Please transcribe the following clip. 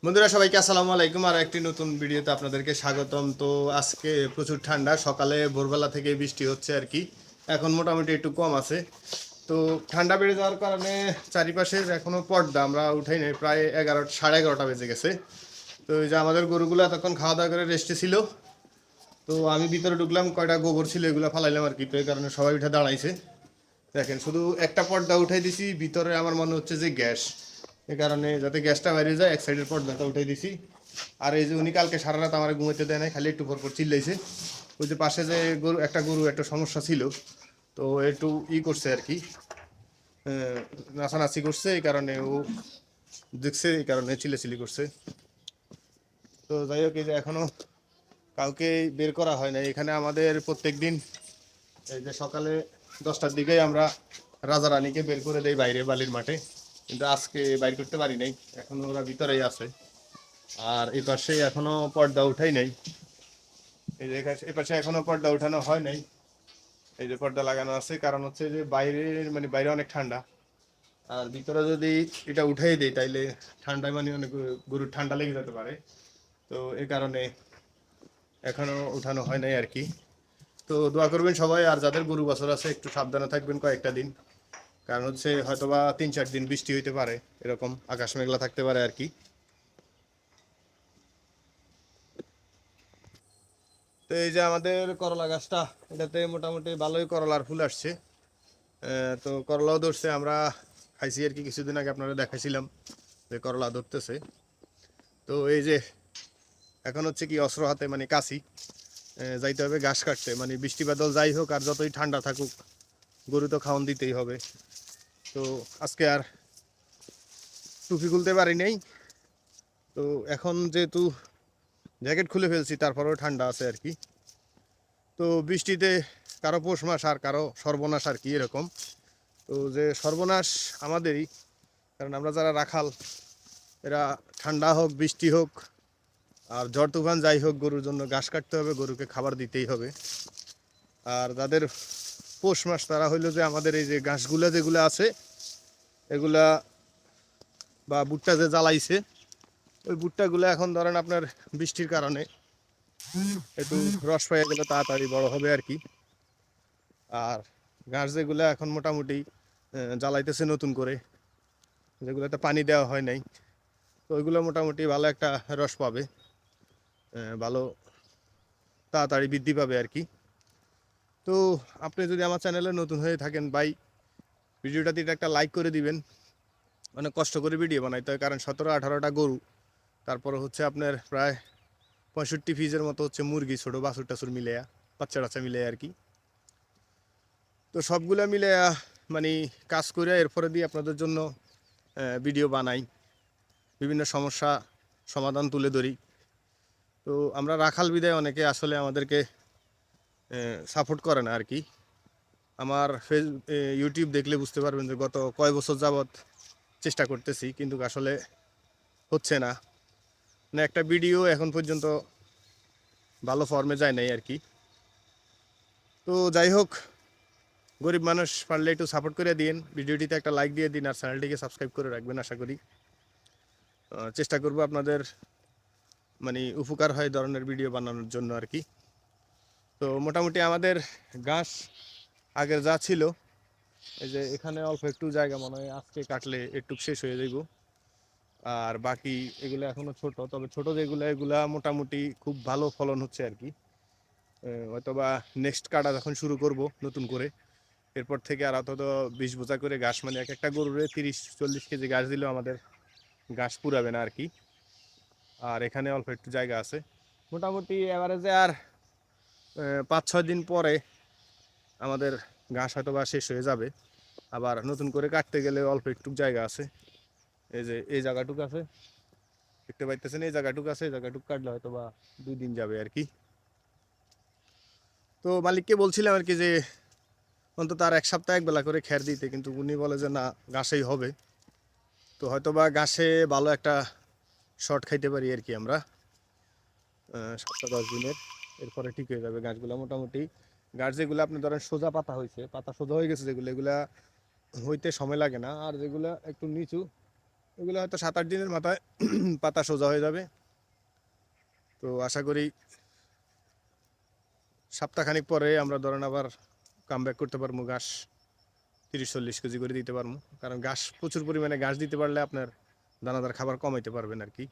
বন্ধুরা সবাইকে আসসালামু আলাইকুম। আর একটি নতুন ভিডিওতে আপনাদেরকে স্বাগতম। তো আজকে প্রচুর ঠান্ডা, সকালে ভোরবেলা থেকে বৃষ্টি হচ্ছে আর কি। এখন মোটামুটি একটু কম আছে। তো ঠান্ডা বেড়ে যাওয়ার কারণে চারিপাশের এখনো পর্দা আমরা উঠাই নাই, প্রায় 11:30 বেজে গেছে। তো এই যে আমাদের গরুগুলো এতক্ষণ খাওয়া দাওয়া করে রেস্টে ছিল। তো আমি ভিতরে ঢুকলাম, কয়টা গোবর ছিল এগুলো ফালাইলাম আর কি। তো এই কারণে সবাই উঠে দাঁড়াইছে। দেখেন, শুধু একটা পর্দা উঠাই দিছি, ভিতরে আমার মনে হচ্ছে যে গ্যাস, এই কারণে যাতে গ্যাসটা বাইরে যায় এক সাইডের পর্দাটা উঠাই দিছি। আর এই যে উনি কালকে সারা রাত আমার ঘুমাইতে দেয় নাই, খালি একটু পর পর চিল্লাইছে। ওই যে পাশে যে গরু একটা সমস্যা ছিল, তো একটু করছে আর কি, নাচানাচি করছে, এই কারণে ও দেখছে, এই কারণে চিল্লাচিল্লি করছে। তো যাই হোক, এই যে এখনো কাউকে বের করা হয় না এখানে। আমাদের প্রত্যেক দিন এই যে সকালে 10টার দিকেই আমরা রাজা রানীকে বের করে দেই বাইরে বালির মাঠে, কিন্তু আজকে বাইর করতে পারি নাই, এখনো ওরা ভিতরেই আছে। আর এই পাশে এখনো পর্দা উঠাই নাই, এই যে এই পাশে এখনো পর্দা উঠানো হয় নাই। এই যে পর্দা লাগানো আছে, কারণ হচ্ছে যে বাইরে, মানে বাইরে অনেক ঠান্ডা, আর ভিতরে যদি এটা উঠাই দেই তাইলে ঠান্ডায় মানে অনেক গরুর ঠান্ডা লেগে যেতে পারে। তো এই কারণে এখনো উঠানো হয় নাই আর কি। তো দোয়া করবেন সবাই, আর যাদের গরু বছর আছে একটু সাবধানে থাকবেন কয়েকটা দিন, কারণ হচ্ছে হয়তোবা 3-4 দিন বৃষ্টি হইতে পারে, এরকম আকাশ মেঘলা থাকতে পারে আর কি। তো এই যে আমাদের করলা গাছটা, এটাতে মোটামুটি ভালোই করলার ফুল আসছে। তো করলাও ধরছে, আমরা খাইছি আর কি। কিছুদিন আগে আপনারা দেখাইছিলাম যে করলা ধরতেছে। তো এই যে এখন হচ্ছে কি, অস্ত্র হাতে মানে কাশি, যাইতে হবে ঘাস কাটতে, মানে বৃষ্টি বাদল যাই হোক আর যতই ঠান্ডা থাকুক, গরু তো খাওয়ান দিতেই হবে। তো আজকে আর টুপি খুলতে পারি নাই। তো এখন যেহেতু জ্যাকেট খুলে ফেলছি, তারপরেও ঠান্ডা আছে আর কি। তো বৃষ্টিতে কারো পৌষ মাস আর কারো সর্বনাশ আর কি, এরকম। তো যে সর্বনাশ আমাদেরই, কারণ আমরা যারা রাখাল, এরা ঠান্ডা হোক বৃষ্টি হোক আর ঝড় তুফান যাই হোক, গরুর জন্য ঘাস কাটতে হবে, গরুকে খাবার দিতেই হবে। আর যাদের পৌষ মাস, তারা হইলো যে আমাদের এই যে ঘাসগুলা যেগুলো আছে এগুলা, বা ভুট্টা যে জ্বালাইছে, ওই ভুট্টাগুলো এখন ধরেন আপনার বৃষ্টির কারণে একটু রস পেয়ে গেলে তাড়াতাড়ি বড় হবে আর কি। আর ঘাস যেগুলো এখন মোটামুটি জ্বালাইতেছে নতুন করে, যেগুলোতে পানি দেওয়া হয় নাই, তো ওইগুলো মোটামুটি ভালো একটা রস পাবে, ভালো তাড়াতাড়ি বৃদ্ধি পাবে আর কি। তো আপনি যদি আমার চ্যানেলে নতুন হয়ে থাকেন ভাই, ভিডিওটাতে একটা লাইক করে দিবেন। অনেক কষ্ট করে ভিডিও বানাইতে হয়, কারণ 17-18টা গরু, তারপরে হচ্ছে আপনার প্রায় 65 পিসের মতো হচ্ছে মুরগি, ছোটো বাছুর টাছুর মিলে, বাচ্চা টাচ্চা মিলে আর কি। তো সবগুলা মিলে মানে কাজ করে এরপরে দিয়ে আপনাদের জন্য ভিডিও বানাই, বিভিন্ন সমস্যা সমাধান তুলে ধরি। তো আমরা রাখাল বিদায় অনেকে আসলে আমাদেরকে সাপোর্ট করে না আর কি। আমার ইউটিউব দেখলে বুঝতে পারবেন যে গত কয় বছর যাবৎ চেষ্টা করতেছি, কিন্তু আসলে হচ্ছে না, মানে একটা ভিডিও এখন পর্যন্ত ভালো ফর্মে যায় নাই আর কি। তো যাই হোক, গরিব মানুষ পারলে একটু সাপোর্ট করে দিন, ভিডিওটিতে একটা লাইক দিয়ে দিন, আর চ্যানেলটিকে সাবস্ক্রাইব করে রাখবেন আশা করি। চেষ্টা করব আপনাদের মানে উপকার হয় ধরনের ভিডিও বানানোর জন্য আর কি। তো মোটামুটি আমাদের ঘাস আগের যা ছিল, এই যে এখানে অল্প একটু জায়গা মনে হয় আজকে কাটলে একটু শেষ হয়ে যাইব। আর বাকি এগুলো এখনো ছোট, তবে ছোট যেগুলো এগুলা মোটামুটি খুব ভালো ফলন হচ্ছে আর কি। হয়তোবা নেক্সট কাটা যখন শুরু করব নতুন করে, এরপর থেকে আর অন্তত 20 বোঝা করে ঘাস, মানে এক একটা গরুরে 30-40 কেজি ঘাস দিলেও আমাদের ঘাস পুরাবে না আর কি। আর এখানে অল্প একটু জায়গা আছে, মোটামুটি এভারেজে আর 5-6 দিন পরে আমাদের ঘাস হয়তো বা শেষ হয়ে যাবে। আবার নতুন করে কাটতে গেলে অল্প একটু জায়গা আছে, এই যে এই জায়গাটুকু আছে, দেখতে পাইতেছেন, এই জায়গাটুকু আছে, এই জায়গাটুকু কাটলে হয়তো বা 2 দিন যাবে আর কি। তো মালিককে বলছিলাম আর কি যে অন্তত আর 1 সপ্তাহ একবেলা করে খ্যার দিতে, কিন্তু উনি বলে যে না, ঘাসেই হবে। তো হয়তো বা ঘাসে ভালো একটা শর্ট খাইতে পারি আর কি আমরা, 7-10 দিনের, এরপরে ঠিক হয়ে যাবে গাছগুলো মোটামুটি। গাছ যেগুলো আপনি ধরেন সোজা পাতা হয়েছে, পাতা সোজা হয়ে গেছে যেগুলো, এগুলা হইতে সময় লাগে না। আর যেগুলো একটু নিচু, ওগুলো হয়তো 7-8 দিনের মাথায় পাতা সোজা হয়ে যাবে। তো আশা করি সপ্তাহখানিক পরে আমরা ধরেন আবার কামব্যাক করতে পারবো, ঘাস 30-40 কেজি করে দিতে পারবো। কারণ ঘাস প্রচুর পরিমাণে ঘাস দিতে পারলে আপনার দানাদার খাবার কমাইতে পারবেন আর কি।